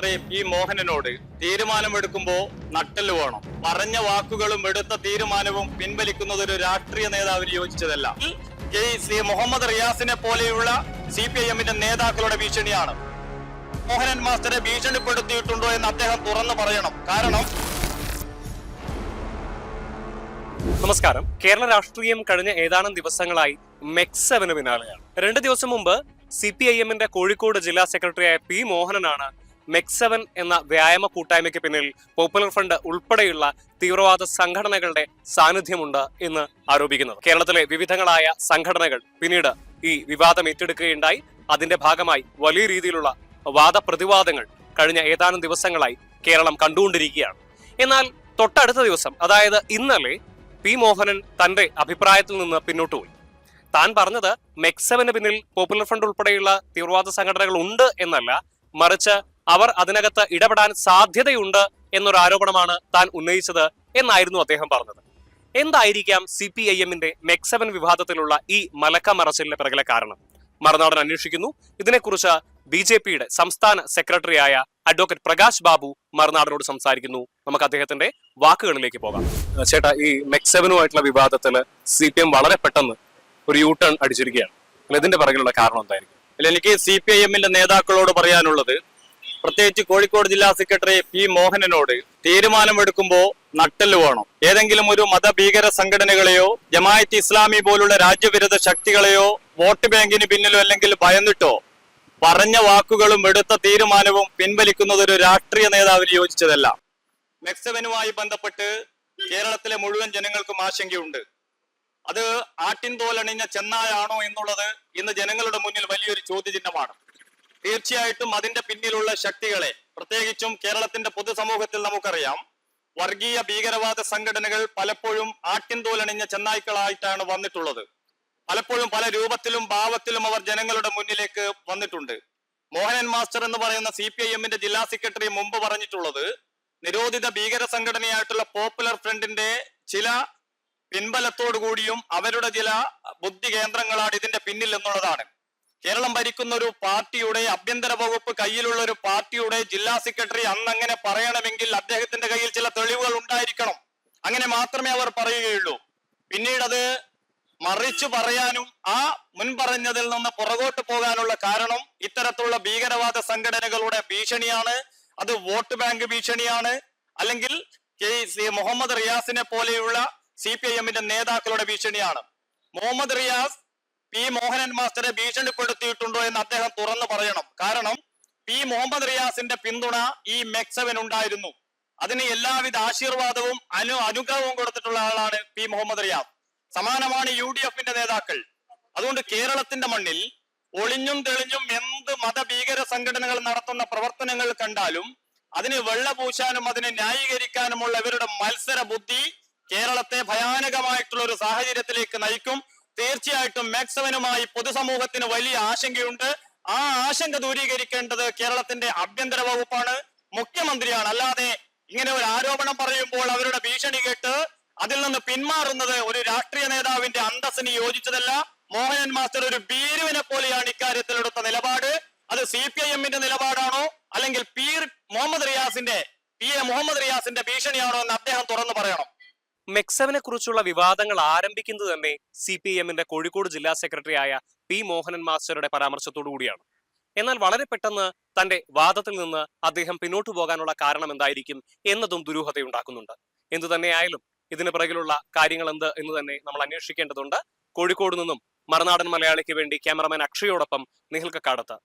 Secretary P മോഹനനോട് തീരുമാനമെടുക്കുമ്പോൾ നട്ടല് വേണം. പറഞ്ഞ വാക്കുകളും എടുത്ത തീരുമാനവും പിൻവലിക്കുന്നത് ഒരു രാഷ്ട്രീയ നേതാവിന് യോജിച്ചതല്ല. ശ്രീ മുഹമ്മദ് റിയാസിനെ പോലെയുള്ള CPIM-ന്റെ നേതാക്കളുടെ ഭീഷണിയാണ്. മോഹനൻ മാസ്റ്ററെ ഭീഷണിപ്പെടുത്തിയിട്ടുണ്ടോ എന്ന് അദ്ദേഹം തുറന്നു പറയണം. കാരണം നമസ്കാരം. കേരള രാഷ്ട്രീയം കഴിഞ്ഞ ഏതാനും ദിവസങ്ങളായി മെക്സവന് പിന്നാലെയാണ്. 2 ദിവസം മുമ്പ് CPIM-ന്റെ കോഴിക്കോട് ജില്ലാ സെക്രട്ടറിയായ പി മോഹനനാണ് മെക്സവൻ എന്ന വ്യായാമ കൂട്ടായ്മയ്ക്ക് പിന്നിൽ പോപ്പുലർ ഫ്രണ്ട് ഉൾപ്പെടെയുള്ള തീവ്രവാദ സംഘടനകളുടെ സാന്നിധ്യമുണ്ട് എന്ന് ആരോപിക്കുന്നത്. കേരളത്തിലെ വിവിധങ്ങളായ സംഘടനകൾ പിന്നീട് ഈ വിവാദം ഏറ്റെടുക്കുകയുണ്ടായി. അതിന്റെ ഭാഗമായി വലിയ രീതിയിലുള്ള വാദപ്രതിവാദങ്ങൾ കഴിഞ്ഞ ഏതാനും ദിവസങ്ങളായി കേരളം കണ്ടുകൊണ്ടിരിക്കുകയാണ്. എന്നാൽ തൊട്ടടുത്ത ദിവസം, അതായത് ഇന്നലെ, പി മോഹനൻ തന്റെ അഭിപ്രായത്തിൽ നിന്ന് പിന്നോട്ട് പോയി. താൻ പറഞ്ഞത് മെക്സവന് പിന്നിൽ പോപ്പുലർ ഫ്രണ്ട് ഉൾപ്പെടെയുള്ള തീവ്രവാദ സംഘടനകൾ ഉണ്ട് എന്നല്ല, മറിച്ച് അവർ അതിനകത്ത് ഇടപെടാൻ സാധ്യതയുണ്ട് എന്നൊരു ആരോപണമാണ് താൻ ഉന്നയിച്ചത് എന്നായിരുന്നു അദ്ദേഹം പറഞ്ഞത്. എന്തായിരിക്കാം CPIM-ന്റെ മെക്സവൻ വിവാദത്തിലുള്ള ഈ മലക്കമറച്ചിലിന് പിറകിലെ കാരണം? മറുനാടൻ അന്വേഷിക്കുന്നു. ഇതിനെക്കുറിച്ച് BJP-യുടെ സംസ്ഥാന സെക്രട്ടറിയായ അഡ്വക്കേറ്റ് പ്രകാശ് ബാബു മറുനാടനോട് സംസാരിക്കുന്നു. നമുക്ക് അദ്ദേഹത്തിന്റെ വാക്കുകളിലേക്ക് പോകാം. ചേട്ടാ, ഈ മെക്സവനുമായിട്ടുള്ള വിവാദത്തിൽ CPM വളരെ പെട്ടെന്ന് ഒരു യു ടേൺ അടിച്ചിരിക്കുകയാണ്. ഇതിന്റെ പിറകിലുള്ള കാരണം എന്തായിരിക്കും? എനിക്ക് CPIM-ന്റെ നേതാക്കളോട് പറയാനുള്ളത്, പ്രത്യേകിച്ച് കോഴിക്കോട് ജില്ലാ സെക്രട്ടറി പി മോഹനനോട് തീരുമാനമെടുക്കുമ്പോൾ നട്ടല് വേണം. ഏതെങ്കിലും ഒരു മതഭീകര സംഘടനകളെയോ ജമാഅത്ത് ഇസ്ലാമി പോലുള്ള രാജ്യവിരുദ്ധ ശക്തികളെയോ വോട്ട് ബാങ്കിന് പിന്നിലോ അല്ലെങ്കിൽ ഭയന്നിട്ടോ പറഞ്ഞ വാക്കുകളും എടുത്ത തീരുമാനവും പിൻവലിക്കുന്നത് ഒരു രാഷ്ട്രീയ നേതാവിന് യോജിച്ചതല്ല. മെക്സവനുമായി ബന്ധപ്പെട്ട് കേരളത്തിലെ മുഴുവൻ ജനങ്ങൾക്കും ആശങ്കയുണ്ട്. അത് ആട്ടിൻതോലണിഞ്ഞ ചെന്നായാണോ എന്നുള്ളത് ഇന്ന് ജനങ്ങളുടെ മുന്നിൽ വലിയൊരു ചോദ്യചിഹ്നമാണ്. തീർച്ചയായിട്ടും അതിന്റെ പിന്നിലുള്ള ശക്തികളെ, പ്രത്യേകിച്ചും കേരളത്തിന്റെ പൊതുസമൂഹത്തിൽ നമുക്കറിയാം, വർഗീയ ഭീകരവാദ സംഘടനകൾ പലപ്പോഴും ആട്ടിൻതോലണിഞ്ഞ ചെന്നായ്ക്കളായിട്ടാണ് വന്നിട്ടുള്ളത്. പലപ്പോഴും പല രൂപത്തിലും ഭാവത്തിലും അവർ ജനങ്ങളുടെ മുന്നിലേക്ക് വന്നിട്ടുണ്ട്. മോഹനൻ മാസ്റ്റർ എന്ന് പറയുന്ന CPIM-ന്റെ ജില്ലാ സെക്രട്ടറി മുമ്പ് പറഞ്ഞിട്ടുള്ളത്, നിരോധിത ഭീകര സംഘടനയായിട്ടുള്ള പോപ്പുലർ ഫ്രണ്ടിന്റെ ചില പിൻബലത്തോടു കൂടിയും അവരുടെ ചില ബുദ്ധി കേന്ദ്രങ്ങളാണ് ഇതിന്റെ പിന്നിൽ എന്നുള്ളതാണ്. കേരളം ഭരിക്കുന്ന ഒരു പാർട്ടിയുടെ, ആഭ്യന്തര വകുപ്പ് കയ്യിലുള്ള ഒരു പാർട്ടിയുടെ ജില്ലാ സെക്രട്ടറി അന്നങ്ങനെ പറയണമെങ്കിൽ അദ്ദേഹത്തിന്റെ കയ്യിൽ ചില തെളിവുകൾ ഉണ്ടായിരിക്കണം. അങ്ങനെ മാത്രമേ അവർ പറയുകയുള്ളൂ. പിന്നീട് അത് മറിച്ചു പറയാനും ആ മുൻ പറഞ്ഞതിൽ നിന്ന് പുറകോട്ട് പോകാനുള്ള കാരണം ഇത്തരത്തിലുള്ള ഭീകരവാദ സംഘടനകളുടെ ഭീഷണിയാണ്. അത് വോട്ട് ബാങ്ക് ഭീഷണിയാണ്, അല്ലെങ്കിൽ മുഹമ്മദ് റിയാസിനെ പോലെയുള്ള CPIM-ന്റെ നേതാക്കളുടെ ഭീഷണിയാണ്. മുഹമ്മദ് റിയാസ് പി മോഹനൻ മാസ്റ്ററെ ഭീഷണിപ്പെടുത്തിയിട്ടുണ്ടോ എന്ന് അദ്ദേഹം തുറന്നു പറയണം. കാരണം പി മുഹമ്മദ് റിയാസിന്റെ പിന്തുണ ഈ മെക്സവൻ ഉണ്ടായിരുന്നു. അതിന് എല്ലാവിധ ആശീർവാദവും അനുഗ്രഹവും കൊടുത്തിട്ടുള്ള ആളാണ് പി മുഹമ്മദ് റിയാസ്. സമാനമാണ് UDF-ന്റെ നേതാക്കൾ. അതുകൊണ്ട് കേരളത്തിന്റെ മണ്ണിൽ ഒളിഞ്ഞും തെളിഞ്ഞും എന്ത് മതഭീകര സംഘടനകൾ നടത്തുന്ന പ്രവർത്തനങ്ങൾ കണ്ടാലും അതിന് വെള്ളപൂശാനും അതിനെ ന്യായീകരിക്കാനുമുള്ള ഇവരുടെ മത്സര ബുദ്ധി കേരളത്തെ ഭയാനകമായിട്ടുള്ള ഒരു സാഹചര്യത്തിലേക്ക് നയിക്കും. തീർച്ചയായിട്ടും മെക്സവനുമായി പൊതുസമൂഹത്തിന് വലിയ ആശങ്കയുണ്ട്. ആ ആശങ്ക ദൂരീകരിക്കേണ്ടത് കേരളത്തിന്റെ ആഭ്യന്തര വകുപ്പാണ്, മുഖ്യമന്ത്രിയാണ്. അല്ലാതെ ഇങ്ങനെ ഒരു ആരോപണം പറയുമ്പോൾ അവരുടെ ഭീഷണി കേട്ട് അതിൽ നിന്ന് പിന്മാറുന്നത് ഒരു രാഷ്ട്രീയ നേതാവിന്റെ അന്തസ്സിന് യോജിച്ചതല്ല. മോഹനൻ മാസ്റ്റർ ഒരു ഭീരുവിനെ പോലെയാണ് ഇക്കാര്യത്തിൽ എടുത്ത നിലപാട്. അത് CPIM-ന്റെ നിലപാടാണോ അല്ലെങ്കിൽ പി എ മുഹമ്മദ് റിയാസിന്റെ ഭീഷണിയാണോ എന്ന് അദ്ദേഹം തുറന്നു പറയണം. മെക്സവനെ കുറിച്ചുള്ള വിവാദങ്ങൾ ആരംഭിക്കുന്നത് തന്നെ CPIM-ന്റെ കോഴിക്കോട് ജില്ലാ സെക്രട്ടറിയായ പി മോഹനൻ മാസ്റ്ററുടെ പരാമർശത്തോടു കൂടിയാണ്. എന്നാൽ വളരെ പെട്ടെന്ന് തന്റെ വാദത്തിൽ നിന്ന് അദ്ദേഹം പിന്നോട്ടു പോകാനുള്ള കാരണം എന്തായിരിക്കും എന്നതും ദുരൂഹതയുണ്ടാക്കുന്നുണ്ട്. എന്തു തന്നെയായാലും ഇതിന് പിറകിലുള്ള കാര്യങ്ങൾ എന്ത് എന്ന് തന്നെ നമ്മൾ അന്വേഷിക്കേണ്ടതുണ്ട്. കോഴിക്കോട് നിന്നും മറുനാടൻ മലയാളിക്ക് വേണ്ടി ക്യാമറമാൻ അക്ഷയോടൊപ്പം നിഹിൽ കക്കാടത്ത്.